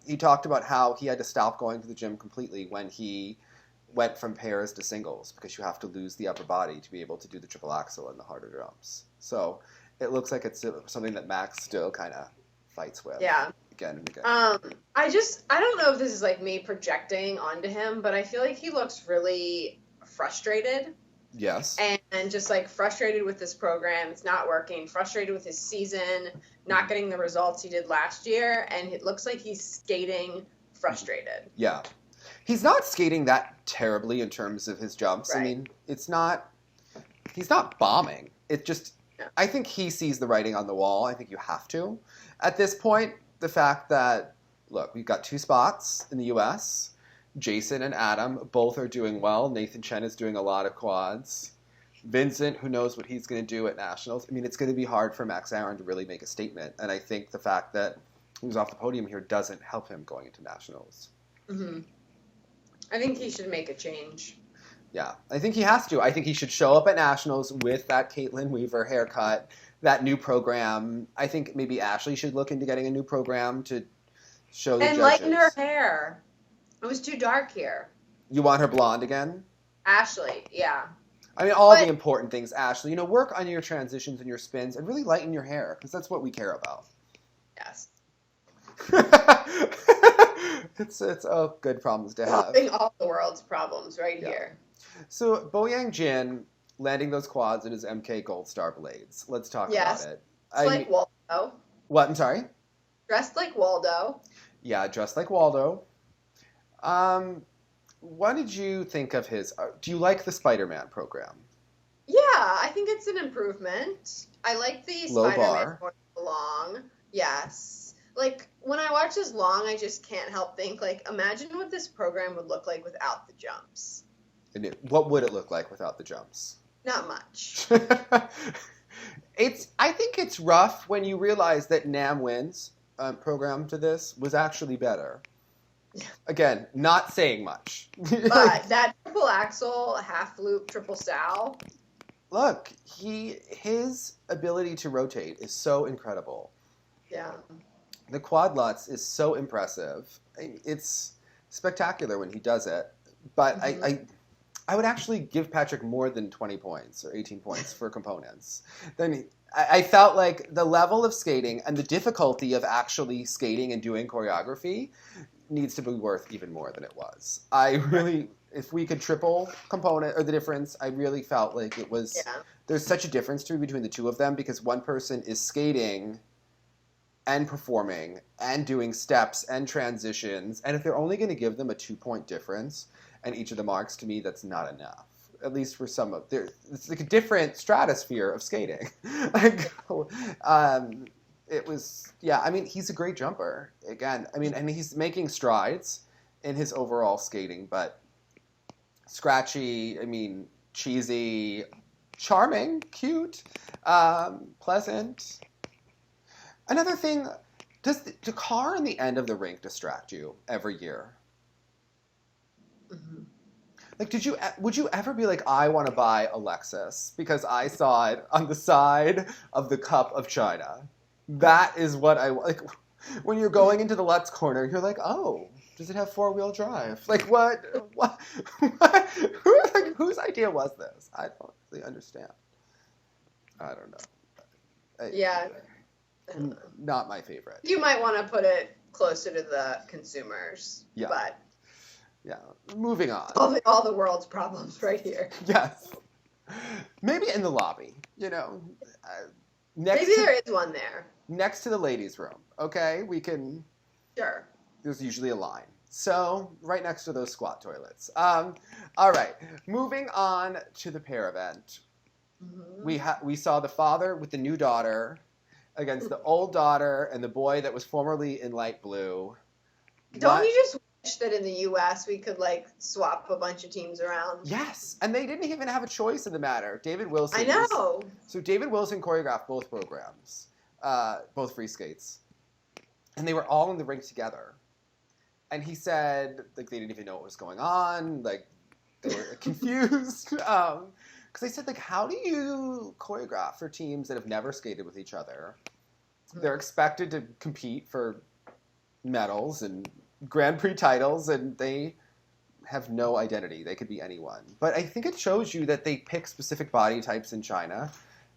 He talked about how he had to stop going to the gym completely when he went from pairs to singles, because you have to lose the upper body to be able to do the triple axel and the harder jumps. So it looks like it's something that Max still kind of fights with. Yeah. Again and again. I don't know if this is like me projecting onto him, but I feel like he looks really frustrated. Yes. And just like frustrated with this program. It's not working. Frustrated with his season, not getting the results he did last year. And it looks like he's skating frustrated. Yeah. He's not skating that terribly in terms of his jumps. Right. I mean, he's not bombing. It just, I think he sees the writing on the wall. I think you have to. At this point, the fact that, look, we've got 2 spots in the U.S. Jason and Adam both are doing well. Nathan Chen is doing a lot of quads. Vincent, who knows what he's going to do at Nationals. I mean, it's going to be hard for Max Aaron to really make a statement. And I think the fact that he was off the podium here doesn't help him going into Nationals. Mm-hmm. I think he should make a change. Yeah, I think he has to. I think he should show up at Nationals with that Caitlin Weaver haircut, that new program. I think maybe Ashley should look into getting a new program to show the judges. And lighten her hair. It was too dark here. You want her blonde again? Ashley, yeah. I mean, all the important things, Ashley. You know, work on your transitions and your spins and really lighten your hair, because that's what we care about. Yes. It's good problems to have. Solving all the world's problems here. So Boyang Jin landing those quads in his MK Gold Star blades. Let's talk about it. Like Waldo. What? I'm sorry? Dressed like Waldo. Yeah, dressed like Waldo. What did you think of his... do you like the Spider-Man program? Yeah, I think it's an improvement. I like the Spider-Man going along. Yes. Like, when I watch this long, I just can't help think, like, imagine what this program would look like without the jumps. What would it look like without the jumps? Not much. I think it's rough when you realize that Nam Win's program to this was actually better. Again, not saying much. But that triple axel, half loop, triple sow. Look, his ability to rotate is so incredible. Yeah. The quad Lutz is so impressive. It's spectacular when he does it. But I would actually give Patrick more than 20 points or 18 points for components. Then I felt like the level of skating and the difficulty of actually skating and doing choreography needs to be worth even more than it was. If we could triple component or the difference, I really felt like it was. Yeah. There's such a difference to me between the two of them, because one person is skating and performing and doing steps and transitions, and if they're only going to give them a 2-point difference and each of the marks, to me, that's not enough. At least for some of it's like a different stratosphere of skating. It was, yeah, I mean, he's a great jumper. Again, I mean, and he's making strides in his overall skating, but scratchy, I mean, cheesy, charming, cute, pleasant. Another thing, does the car in the end of the rink distract you every year? Mm-hmm. Like, would you ever be like, I want to buy a Lexus because I saw it on the side of the Cup of China? That is what I like. When you're going into the Lutz corner, you're like, oh, does it have 4-wheel drive? Like, what? Whose idea was this? I don't really understand. I don't know. Not my favorite. You might want to put it closer to the consumers. Yeah. But yeah. Moving on. All the world's problems right here. Yes. Maybe in the lobby, you know. Maybe there is one there. Next to the ladies' room, okay? We can... Sure. There's usually a line. So, right next to those squat toilets. All right. Moving on to the pair event. Mm-hmm. We saw the father with the new daughter. against the old daughter and the boy that was formerly in light blue. Don't you just wish that in the U.S. we could, like, swap a bunch of teams around? Yes, and they didn't even have a choice in the matter. David Wilson. I know. So David Wilson choreographed both programs, both free skates. And they were all in the rink together. And he said, like, they didn't even know what was going on. Like, they were confused. Because they said, like, how do you choreograph for teams that have never skated with each other? They're expected to compete for medals and Grand Prix titles, and they have no identity. They could be anyone. But I think it shows you that they pick specific body types in China,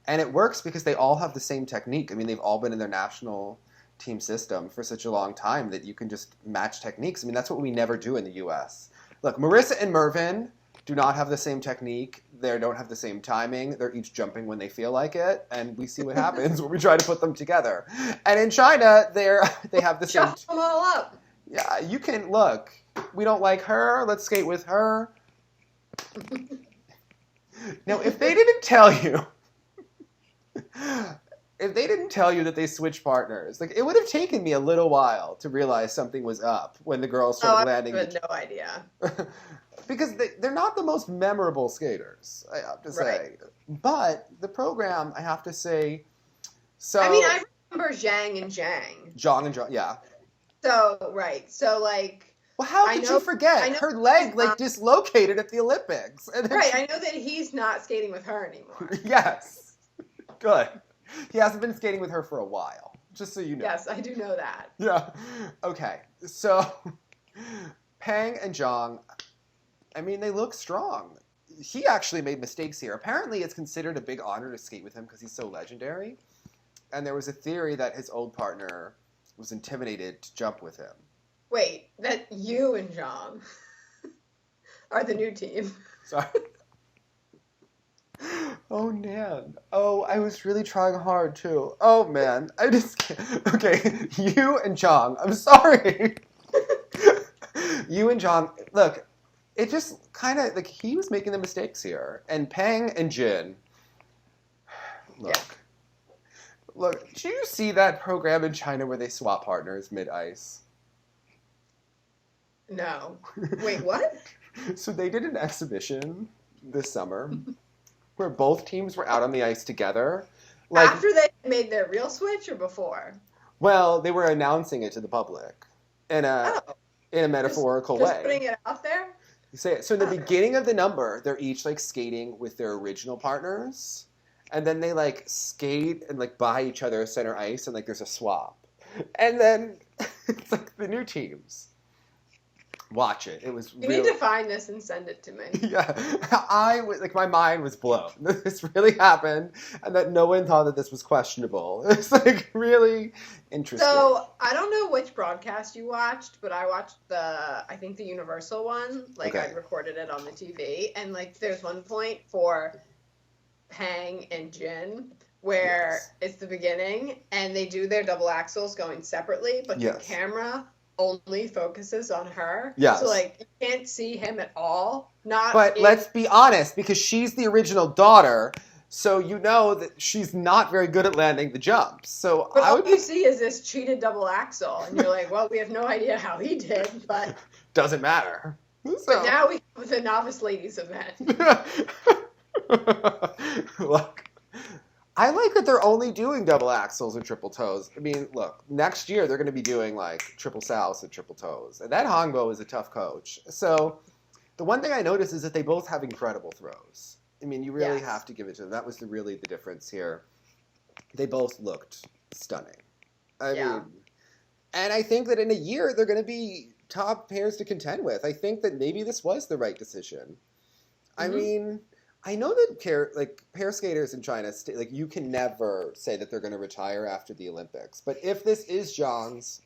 and it works because they all have the same technique. I mean, they've all been in their national team system for such a long time that you can just match techniques. I mean, that's what we never do in the U.S. Look, Marissa and Mervin do not have the same technique. They don't have the same timing. They're each jumping when they feel like it, and we see what happens when we try to put them together. And in China, they have the same. Chop them all up. Yeah, you can look. We don't like her. Let's skate with her. Now, if they didn't tell you, that they switched partners, like, it would have taken me a little while to realize something was up when the girls started landing. I had no idea. Because they're not the most memorable skaters, I have to say. Right. But the program, I have to say, so... I mean, I remember Zhang and Zhang. Zhang and Zhang, yeah. So, right. So, like... Well, how could you forget? Her leg, like, dislocated at the Olympics. And right, I know that he's not skating with her anymore. Yes. Good. He hasn't been skating with her for a while, just so you know. Yes, I do know that. Yeah. Okay. So, Pang and Zhang, I mean, they look strong. He actually made mistakes here. Apparently, it's considered a big honor to skate with him because he's so legendary. And there was a theory that his old partner was intimidated to jump with him. Wait, that you and Zhang are the new team. Sorry. Oh, man. Oh, I was really trying hard, too. Oh, man. I just can't. Okay, you and Zhang. I'm sorry. You and Zhang. Look, it just kind of, like, he was making the mistakes here. And Pang and Jin. Look. Yeah. Look, did you see that program in China where they swap partners mid-ice? No. Wait, what? So they did an exhibition this summer where both teams were out on the ice together. Like, after they made their real switch or before? Well, they were announcing it to the public in a metaphorical way. Just putting it out there? So in the beginning of the number, they're each, like, skating with their original partners. And then they, like, skate and, like, by each other center ice, and, like, there's a swap. And then it's, like, the new teams. Watch it. It was You need to find this and send it to me. Yeah. My mind was blown. This really happened, and that no one thought that this was questionable. It's, like, really interesting. So, I don't know which broadcast you watched, but I watched I think the Universal one. Like, okay. I recorded it on the TV, and, like, there's one point for Pang and Jin where it's the beginning, and they do their double axels going separately, but the camera only focuses on her. Yes. So, like, you can't see him at all. But let's be honest, because she's the original daughter, so you know that she's not very good at landing the jumps. So but all you see is this cheated double axel, and you're like, well, we have no idea how he did, but... Doesn't matter. But now we have the novice ladies event. Look, I like that they're only doing double axels and triple toes. I mean, look, next year they're going to be doing, like, triple souse and triple toes. And that Hongbo is a tough coach. So the one thing I noticed is that they both have incredible throws. I mean, you really have to give it to them. That was really the difference here. They both looked stunning. I mean, and I think that in a year they're going to be top pairs to contend with. I think that maybe this was the right decision. Mm-hmm. I mean... I know that pair skaters in China, like, you can never say that they're going to retire after the Olympics. But if this is Zhang's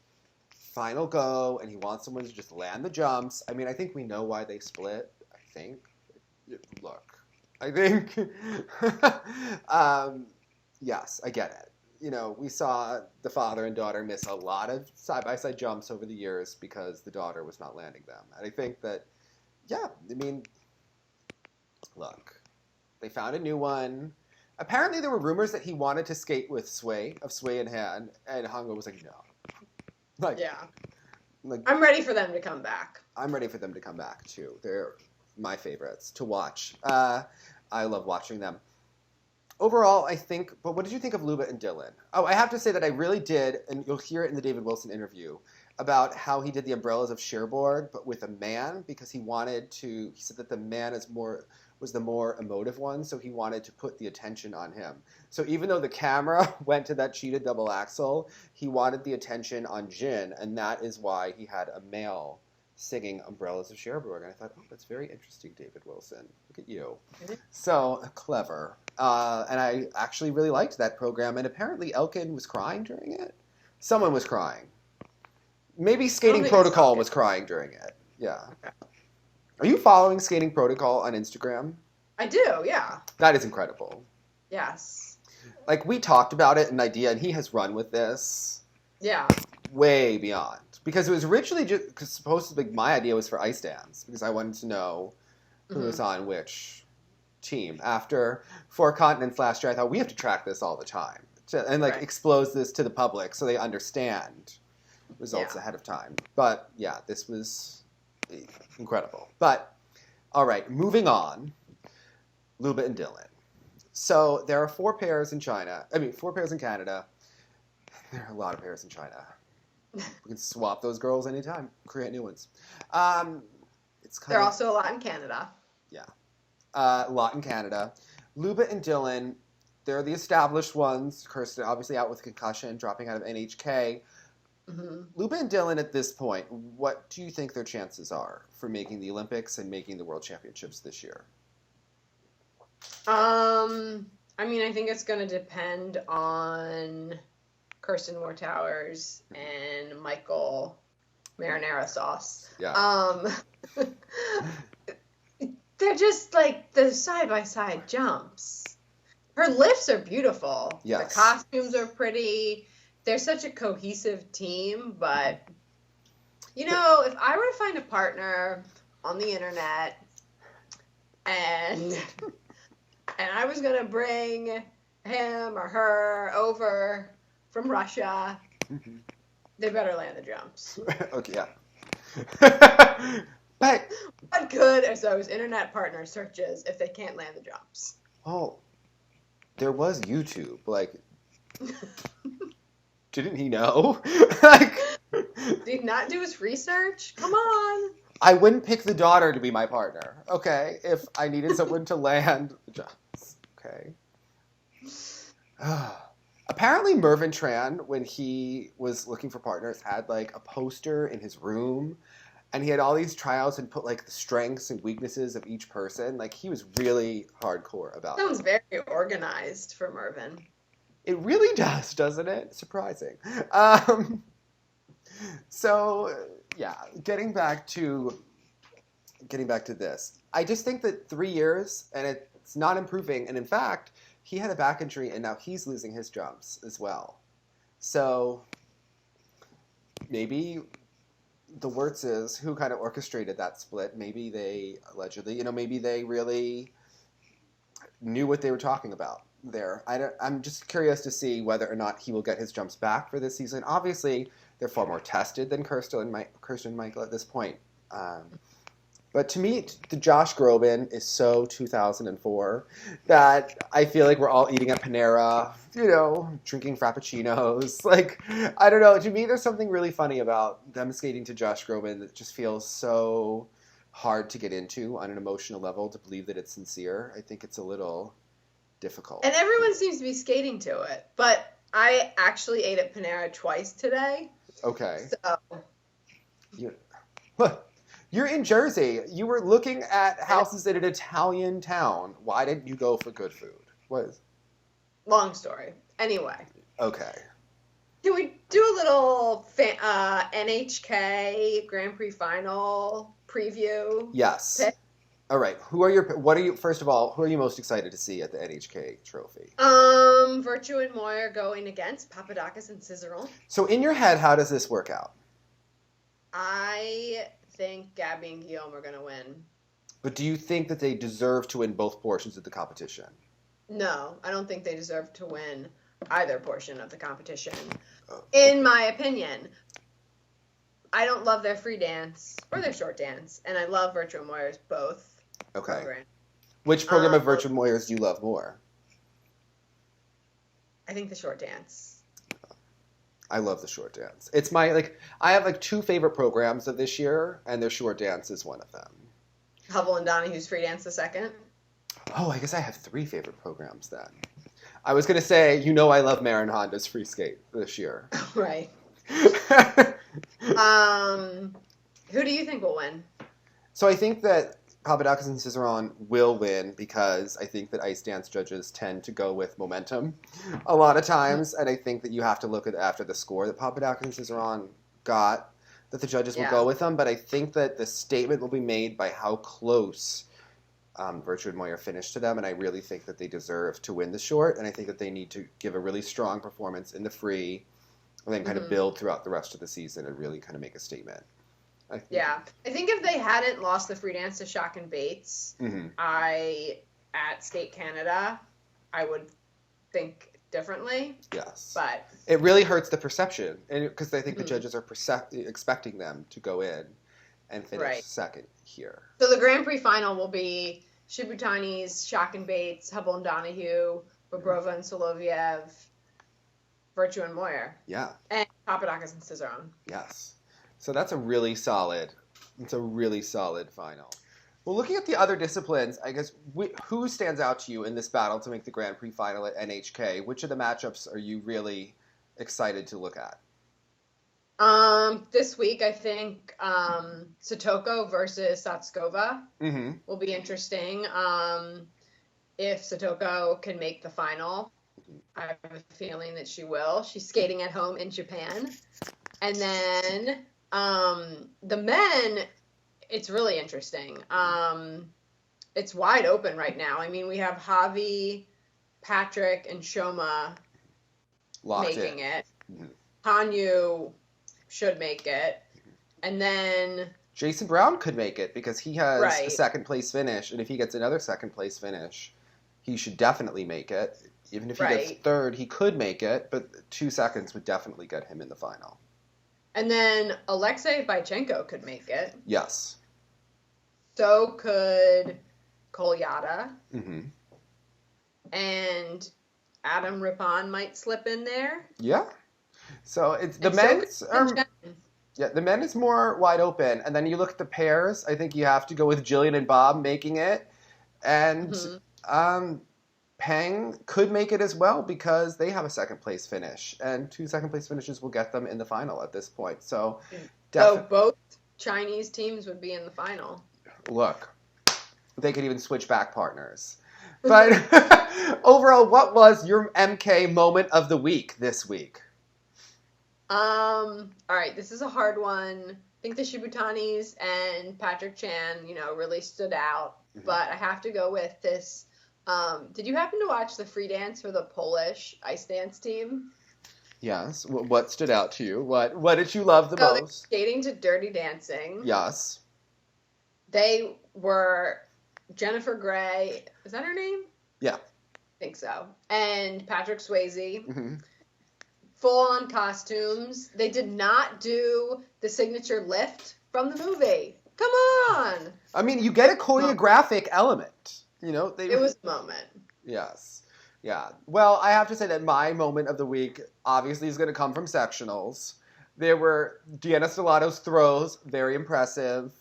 final go and he wants someone to just land the jumps, I mean, I think we know why they split. I think. Look, I think. Yes, I get it. You know, we saw the father and daughter miss a lot of side-by-side jumps over the years because the daughter was not landing them. And I think that, I mean, look. They found a new one. Apparently, there were rumors that he wanted to skate with Scheu in hand, and Hongo was like, no. Like, yeah. Like, I'm ready for them to come back. I'm ready for them to come back, too. They're my favorites to watch. I love watching them. Overall, I think, but what did you think of Luba and Dylan? Oh, I have to say that I really did, and you'll hear it in the David Wilson interview, about how he did the umbrellas of Cherbourg, but with a man, because he said that the man was the more emotive one, so he wanted to put the attention on him. So even though the camera went to that cheated double axel, he wanted the attention on Jin, and that is why he had a male singing Umbrellas of Cherbourg. And I thought, oh, that's very interesting, David Wilson. Look at you. So clever. And I actually really liked that program, and apparently Elkin was crying during it. Someone was crying. Maybe Skating Protocol was crying during it. Yeah. Okay. Are you following Skating Protocol on Instagram? I do, yeah. That is incredible. Yes. Like, we talked about it, an idea, and he has run with this. Yeah. Way beyond. Because it was originally just supposed to be, my idea was for Ice Dance, because I wanted to know who was on which team. After Four Continents last year, I thought we have to track this all the time and expose this to the public so they understand results ahead of time. But yeah, this was incredible. But all right, moving on. Luba and Dylan. So there are 4 pairs in China. 4 pairs in Canada. There are a lot of pairs in China. We can swap those girls anytime, create new ones. There are also a lot in Canada. Yeah. A lot in Canada. Luba and Dylan, they're the established ones. Kirsten obviously out with concussion, dropping out of NHK. Mm-hmm. Luba and Dylan at this point, what do you think their chances are for making the Olympics and making the World Championships this year? I think it's going to depend on Kirsten Moore-Towers and Michael Marinara Sauce. Yeah. They're just like the side-by-side jumps. Her lifts are beautiful. Yes. The costumes are pretty. They're such a cohesive team, but, if I were to find a partner on the internet and I was going to bring him or her over from Russia, they better land the jumps. Okay, yeah. But what good are those internet partner searches if they can't land the jumps? Well, there was YouTube. Didn't he know? Did he not do his research? Come on. I wouldn't pick the daughter to be my partner, okay? If I needed someone to land the jumps, okay? Apparently Mervyn Tran, when he was looking for partners, had a poster in his room, and he had all these tryouts and put the strengths and weaknesses of each person. He was really hardcore about it. Sounds very organized for Mervyn. It really does, doesn't it? Surprising. So yeah, getting back to this, I just think that 3 years and it's not improving, and in fact, he had a back injury, and now he's losing his jumps as well. So maybe the Wirtzes, who kind of orchestrated that split, maybe they allegedly, maybe they really knew what they were talking about there. I'm just curious to see whether or not he will get his jumps back for this season. Obviously, they're far more tested than Kirsten and Michael at this point. But to me, the Josh Groban is so 2004 that I feel like we're all eating at Panera, drinking Frappuccinos. I don't know. To me, there's something really funny about them skating to Josh Groban that just feels so hard to get into on an emotional level, to believe that it's sincere. I think it's a little difficult. And everyone seems to be skating to it. But I actually ate at Panera twice today. Okay. So. You're in Jersey. You were looking at houses in an Italian town. Why didn't you go for good food? Long story. Anyway. Okay. Can we do a little NHK Grand Prix final preview? Yes. Pick? All right. First of all, who are you most excited to see at the NHK trophy? Virtue and Moyer going against Papadakis and Cizeron. So in your head, how does this work out? I think Gabby and Guillaume are going to win. But do you think that they deserve to win both portions of the competition? No, I don't think they deserve to win either portion of the competition. In my opinion, I don't love their free dance or their short dance, and I love Virtual Moyer's both programs. Which program of Virtual Moyer's do you love more? I think the short dance. I love the short dance. It's my, I have, 2 favorite programs of this year, and their short dance is one of them. Hubble and Donahue's free dance the second? Oh, I guess I have 3 favorite programs then. I was going to say, I love Marin Honda's free skate this year. Right. Who do you think will win? So I think that Papadakis and Cizeron will win because I think that ice dance judges tend to go with momentum a lot of times, and I think that you have to look at after the score that Papadakis and Cizeron got, that the judges will go with them, but I think that the statement will be made by how close Virtue and Moyer finished to them, and I really think that they deserve to win the short, and I think that they need to give a really strong performance in the free, and then kind of build throughout the rest of the season and really kind of make a statement. I think if they hadn't lost the free dance to Shock and Bates, at Skate Canada, I would think differently. Yes. But it really hurts the perception, and because I think the judges are expecting them to go in and finish second here. So the Grand Prix final will be Shibutani's, Shock and Bates, Hubble and Donahue, Bobrova and Soloviev, Virtue and Moyer. Yeah. And Papadakis and Cizeron. Yes. So that's a really solid final. Well, looking at the other disciplines, I guess, who stands out to you in this battle to make the Grand Prix final at NHK? Which of the matchups are you really excited to look at? This week, I think Satoko versus Satskova will be interesting. If Satoko can make the final, I have a feeling that she will. She's skating at home in Japan. And then the men, it's really interesting. It's wide open right now. I mean, we have Javi, Patrick, and Shoma making it. Hanyu should make it. And then Jason Brown could make it because he has a second place finish. And if he gets another second place finish, he should definitely make it. Even if he gets third, he could make it. But 2 seconds would definitely get him in the final. And then Alexei Bychenko could make it. Yes. So could Kolyada. And Adam Rippon might slip in there. Yeah. So it's the men's. The men is more wide open, and then you look at the pairs. I think you have to go with Jillian and Bob making it, and Peng could make it as well because they have a second place finish, and 2 second place finishes will get them in the final at this point. So both Chinese teams would be in the final. Look, they could even switch back partners. But overall, what was your MK moment of the week this week? All right, this is a hard one. I think the Shibutanis and Patrick Chan, really stood out. But I have to go with this. Did you happen to watch the free dance for the Polish ice dance team? Yes. What stood out to you? What did you love the most? Skating to Dirty Dancing. Yes. They were Jennifer Gray. Is that her name? Yeah. I think so. And Patrick Swayze. Full-on costumes. They did not do the signature lift from the movie. Come on! I mean, you get a choreographic element. It was a moment. Yes. Yeah. Well, I have to say that my moment of the week obviously is going to come from sectionals. There were Deanna Stolato's throws, very impressive.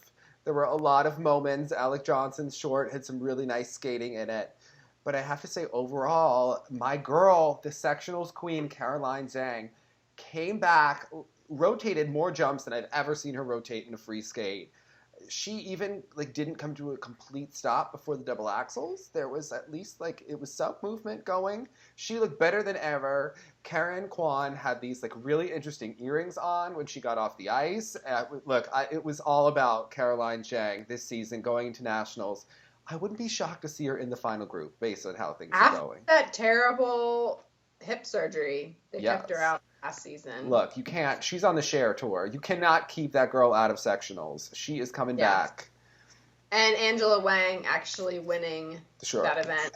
There were a lot of moments. Alec Johnson's short had some really nice skating in it. But I have to say, overall, my girl, the sectionals queen, Caroline Zhang, came back, rotated more jumps than I've ever seen her rotate in a free skate. She even didn't come to a complete stop before the double axels. There was at least it was some movement going. She looked better than ever. Karen Kwan had these really interesting earrings on when she got off the ice. It was all about Caroline Zhang this season going into nationals. I wouldn't be shocked to see her in the final group based on how things are going. After that terrible hip surgery, they kept her out last season. Look, you can't. She's on the Cher tour. You cannot keep that girl out of sectionals. She is coming back. And Angela Wang actually winning that event.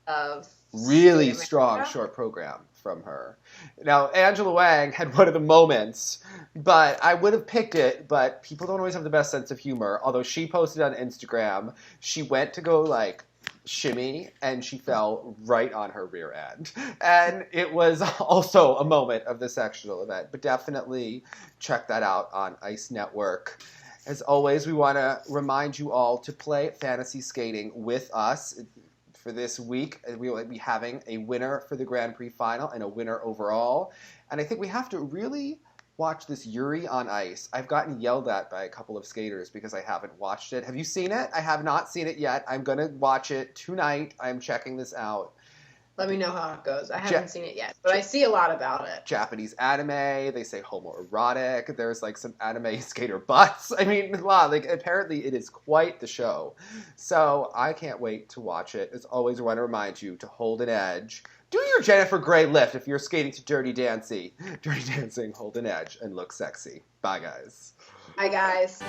of really strong short program from her. Now, Angela Wang had one of the moments, but I would have picked it, but people don't always have the best sense of humor. Although she posted on Instagram, she went to go like shimmy and she fell right on her rear end. And it was also a moment of the sectional event, but definitely check that out on Ice Network. As always, we want to remind you all to play fantasy skating with us. For this week, we will be having a winner for the Grand Prix final and a winner overall. And I think we have to really watch this Yuri on Ice. I've gotten yelled at by a couple of skaters because I haven't watched it. Have you seen it? I have not seen it yet. I'm going to watch it tonight. I'm checking this out. Let me know how it goes. I haven't seen it yet, but I see a lot about it. Japanese anime, they say homoerotic, there's like some anime skater butts. I mean, wow, like apparently it is quite the show. So I can't wait to watch it. As always, I want to remind you to hold an edge. Do your Jennifer Grey lift if you're skating to Dirty Dancing. Dirty Dancing, hold an edge, and look sexy. Bye, guys. Bye, guys.